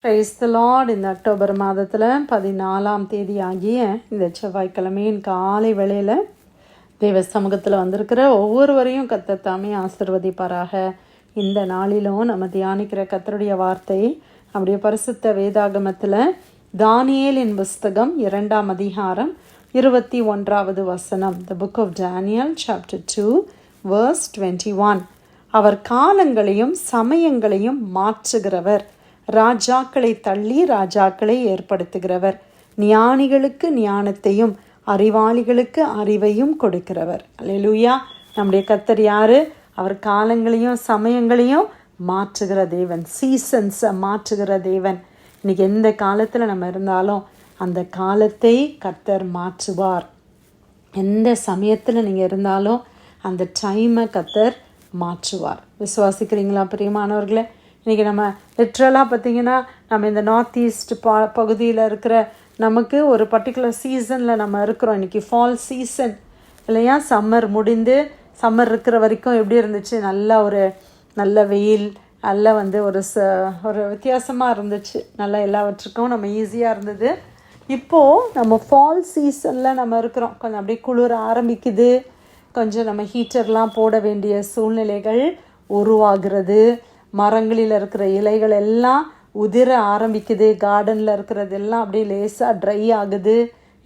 Praise the Lord. இந்த October மாதத்தில் 14ஆம் தேதி ஆகிய இந்த செவ்வாய்க்கிழமையின் காலை வேளையில் தேவ சமூகத்தில் வந்திருக்கிற ஒவ்வொருவரையும் கர்த்தர் தாமே ஆசீர்வதிப்பாராக. இந்த நாளிலும் நம்ம தியானிக்கிற கர்த்தருடைய வார்த்தை நம்முடைய பரிசுத்த வேதாகமத்தில் தானியேலின் புஸ்தகம் 2ஆம் அதிகாரம் 21வது வசனம். The book of Daniel chapter 2 verse 21. அவர் காலங்களையும் சமயங்களையும் மாற்றுகிறவர், ராஜாக்களை தள்ளி ராஜாக்களை ஏற்படுத்துகிறவர், ஞானிகளுக்கு ஞானத்தையும் அறிவாளிகளுக்கு அறிவையும் கொடுக்கிறவர். அல்லேலூயா. நம்முடைய கர்த்தர் யாரு? அவர் காலங்களையும் சமயங்களையும் மாற்றுகிற தேவன், சீசன்ஸை மாற்றுகிற தேவன். இன்னைக்கு எந்த காலத்தில் நம்ம இருந்தாலும் அந்த காலத்தை கர்த்தர் மாற்றுவார். எந்த சமயத்தில் நீங்கள் இருந்தாலும் அந்த டைமை கர்த்தர் மாற்றுவார். விசுவாசிக்கிறீங்களா பிரியமானவர்களே? இன்றைக்கி நம்ம லிட்ரலாக பார்த்திங்கன்னா நம்ம இந்த நார்த் ஈஸ்ட் பகுதியில் இருக்கிற நமக்கு ஒரு பர்டிகுலர் சீசனில் நம்ம இருக்கிறோம். இன்றைக்கி ஃபால் சீசன் இல்லையா? சம்மர் முடிந்து சம்மர் இருக்கிற வரைக்கும் எப்படி இருந்துச்சு? நல்ல வெயில், நல்ல ஒரு வித்தியாசமாக இருந்துச்சு. நல்லா எல்லாவற்றுக்கும் நம்ம ஈஸியாக இருந்தது. இப்போது நம்ம ஃபால் சீசனில் நம்ம இருக்கிறோம். கொஞ்சம் அப்படியே குளிர ஆரம்பிக்குது. கொஞ்சம் நம்ம ஹீட்டர்லாம் போட வேண்டிய சூழ்நிலைகள் உருவாகிறது. மரங்களில் இருக்கிற இலைகள் எல்லாம் உதிர ஆரம்பிக்குது. கார்டனில் இருக்கிறது எல்லாம் அப்படியே லேசாக ட்ரை ஆகுது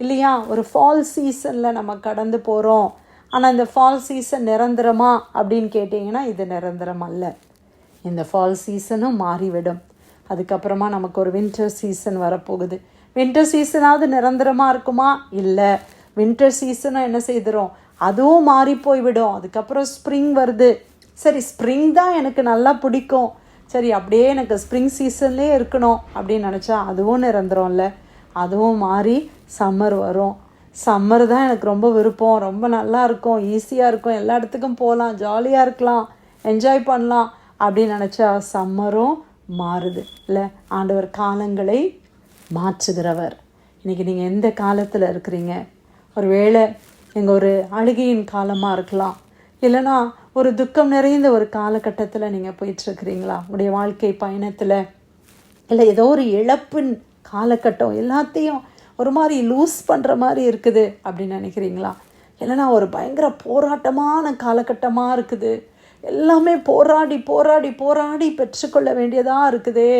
இல்லையா? ஒரு ஃபால் சீசனில் நம்ம கடந்து போகிறோம். ஆனால் இந்த ஃபால் சீசன் நிரந்தரமா அப்படின்னு கேட்டிங்கன்னா இது நிரந்தரம் அல்ல. இந்த ஃபால் சீசனும் மாறிவிடும். அதுக்கப்புறமா நமக்கு ஒரு வின்டர் சீசன் வரப்போகுது. வின்டர் சீசனாவது நிரந்தரமாக இருக்குமா? இல்லை. வின்டர் சீசனும் என்ன செய்துரும்? அதுவும் மாறி போய்விடும். அதுக்கப்புறம் ஸ்ப்ரிங் வருது. சரி, ஸ்ப்ரிங் தான் எனக்கு நல்லா பிடிக்கும், சரி அப்படியே எனக்கு ஸ்ப்ரிங் சீசன்லேயே இருக்கணும் அப்படின்னு நினச்சா அதுவும் நிரந்தரம் இல்லை. அதுவும் மாறி சம்மர் வரும். சம்மர் தான் எனக்கு ரொம்ப விருப்பம், ரொம்ப நல்லா இருக்கும், ஈஸியாக இருக்கும், எல்லா இடத்துக்கும் போகலாம், ஜாலியாக இருக்கலாம், என்ஜாய் பண்ணலாம் அப்படின்னு நினச்சா சம்மரும் மாறுது இல்லை? ஆண்டவர் காலங்களை மாற்றுகிறவர். இன்றைக்கி நீங்கள் எந்த காலத்தில் இருக்கிறீங்க? ஒரு வேளை எங்கள் ஒரு அழுகையின் காலமாக இருக்கலாம், இல்லைனா ஒரு துக்கம் நிறைந்த ஒரு காலகட்டத்தில் நீங்கள் போயிட்டுருக்கிறீங்களா உங்களுடைய வாழ்க்கை பயணத்தில்? இல்லை ஏதோ ஒரு இழப்பின் காலகட்டம், எல்லாத்தையும் ஒரு மாதிரி லூஸ் பண்ணுற மாதிரி இருக்குது அப்படின்னு நினைக்கிறீங்களா? இல்லைனா ஒரு பயங்கர போராட்டமான காலகட்டமாக இருக்குது, எல்லாமே போராடி போராடி போராடி பெற்றுக்கொள்ள வேண்டியதாக இருக்குதே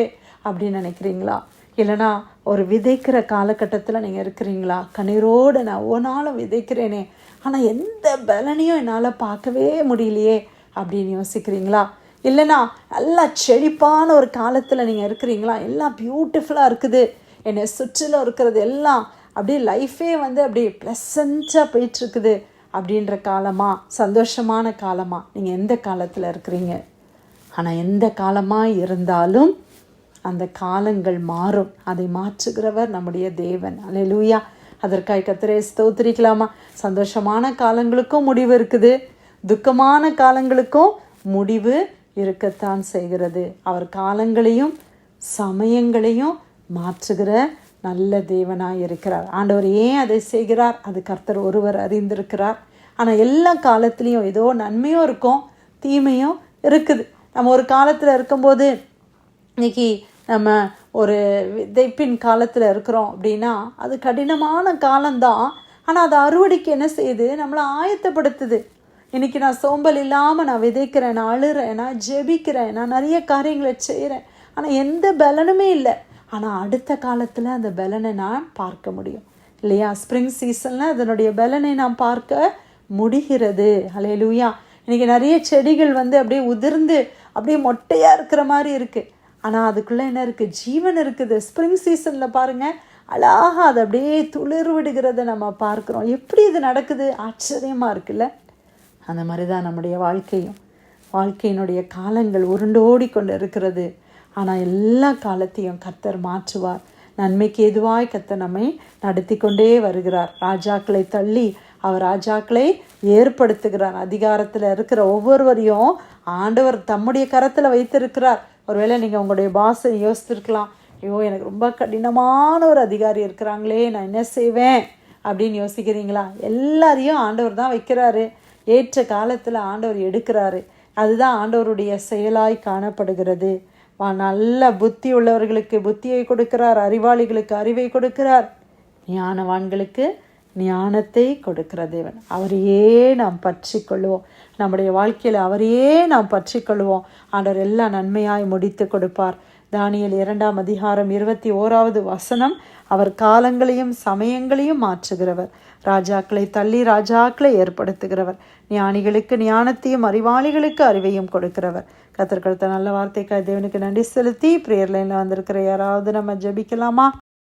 அப்படின்னு நினைக்கிறீங்களா? இல்லைனா ஒரு விதைக்கிற காலகட்டத்தில் நீங்கள் இருக்கிறீங்களா? கண்ணீரோடு நான் ஒவ்வொன்றாலும் விதைக்கிறேனே, ஆனால் எந்த பலனையும் என்னால் பார்க்கவே முடியலையே அப்படின்னு யோசிக்கிறீங்களா? இல்லைனா நல்லா செழிப்பான ஒரு காலத்தில் நீங்கள் இருக்கிறீங்களா? எல்லாம் பியூட்டிஃபுல்லாக இருக்குது, என்னை சுற்றிலும் இருக்கிறது எல்லாம் அப்படியே லைஃபே அப்படியே ப்ளசண்ட்டாக போயிட்டுருக்குது அப்படின்ற காலமா, சந்தோஷமான காலமா? நீங்கள் எந்த காலத்தில் இருக்கிறீங்க? ஆனால் எந்த காலமாக இருந்தாலும் அந்த காலங்கள் மாறும். அதை மாற்றுகிறவர் நம்முடைய தேவன். அல்லேலூயா. அதற்காக கர்த்தரை ஸ்தோத்திரிக்கலாமா? சந்தோஷமான காலங்களுக்கும் முடிவு இருக்குது, துக்கமான காலங்களுக்கும் முடிவு இருக்கத்தான் செய்கிறது. அவர் காலங்களையும் சமயங்களையும் மாற்றுகிற நல்ல தேவனாய் இருக்கிறார். ஆண்டவர் ஏன் அதை செய்கிறார்? அது கர்த்தர் ஒருவர் அறிந்திருக்கிறார். ஆனால் எல்லா காலத்துலேயும் ஏதோ நன்மையும் இருக்கும், தீமையும் இருக்குது. நம்ம ஒரு காலத்தில் இருக்கும்போது, இன்னைக்கு நம்ம ஒரு விதைப்பின் காலத்தில் இருக்கிறோம் அப்படின்னா அது கடினமான காலம்தான். ஆனால் அது அறுவடைக்கு என்ன செய்யுது? நம்மளை ஆயத்தப்படுத்துது. இன்றைக்கி நான் சோம்பல் இல்லாமல் நான் விதைக்கிறேன், நான் அழுகிறேன், நான் ஜெபிக்கிறேன், நான் நிறைய காரியங்களை செய்கிறேன், ஆனால் எந்த பலனுமே இல்லை. ஆனால் அடுத்த காலத்தில் அந்த பலனை நான் பார்க்க முடியும் இல்லையா? ஸ்ப்ரிங் சீசனில் அதனுடைய பலனை நான் பார்க்க முடிகிறது. அல்லேலூயா. இன்றைக்கி நிறைய செடிகள் அப்படியே உதிர்ந்து அப்படியே மொட்டையாக இருக்கிற மாதிரி இருக்குது, ஆனால் அதுக்குள்ளே என்ன இருக்குது? ஜீவன் இருக்குது. ஸ்ப்ரிங் சீசனில் பாருங்கள், அழகாக அது அப்படியே துளிர் விடுகிறத நம்ம பார்க்குறோம். எப்படி இது நடக்குது? ஆச்சரியமாக இருக்குல்ல? அந்த மாதிரி தான் நம்முடைய வாழ்க்கையினுடைய காலங்கள் உருண்டோடி கொண்டு இருக்கிறது. ஆனால் எல்லா காலத்தையும் கர்த்தர் மாற்றுவார். நன்மைக்கு எதுவாய் கர்த்தர் நம்மை நடத்தி கொண்டே வருகிறார். ராஜாக்களை தள்ளி அவர் ராஜாக்களை ஏற்படுத்துகிறார். அதிகாரத்தில் இருக்கிற ஒவ்வொருவரையும் ஆண்டவர் தம்முடைய கரத்தில் வைத்திருக்கிறார். ஒருவேளை நீங்கள் உங்களுடைய பாஸை யோசித்திருக்கலாம், ஐயோ எனக்கு ரொம்ப கடினமான ஒரு அதிகாரி இருக்கிறாங்களே, நான் என்ன செய்வேன் அப்படின்னு யோசிக்கிறீங்களா? எல்லாரையும் ஆண்டவர் தான் வைக்கிறாரு. ஏற்ற காலத்தில் ஆண்டவர் எடுக்கிறாரு. அதுதான் ஆண்டவருடைய செயலாய் காணப்படுகிறது. நல்ல புத்தி உள்ளவர்களுக்கு புத்தியை கொடுக்கிறார், அறிவாளிகளுக்கு அறிவை கொடுக்கிறார், ஞானவான்களுக்கு ஞானத்தை கொடுக்கிற தேவன். அவரையே நாம் பற்றி கொள்வோம். நம்முடைய வாழ்க்கையில் அவரையே நாம் பற்றி கொள்வோம். ஆண்டவர் எல்லாம் நன்மையாய் முடித்து கொடுப்பார். தானியேல் 2ஆம் அதிகாரம் 21வது வசனம், அவர் காலங்களையும் சமயங்களையும் மாற்றுகிறவர், ராஜாக்களை தள்ளி ராஜாக்களை ஏற்படுத்துகிறவர், ஞானிகளுக்கு ஞானத்தையும் அறிவாளிகளுக்கு அறிவையும் கொடுக்கிறவர். கர்த்தர் கொடுத்த நல்ல வார்த்தைக்காய் தேவனுக்கு நன்றி செலுத்தி பிரேயர் லைனில் வந்திருக்கிற யாராவது நம்ம ஜெபிக்கலாமா?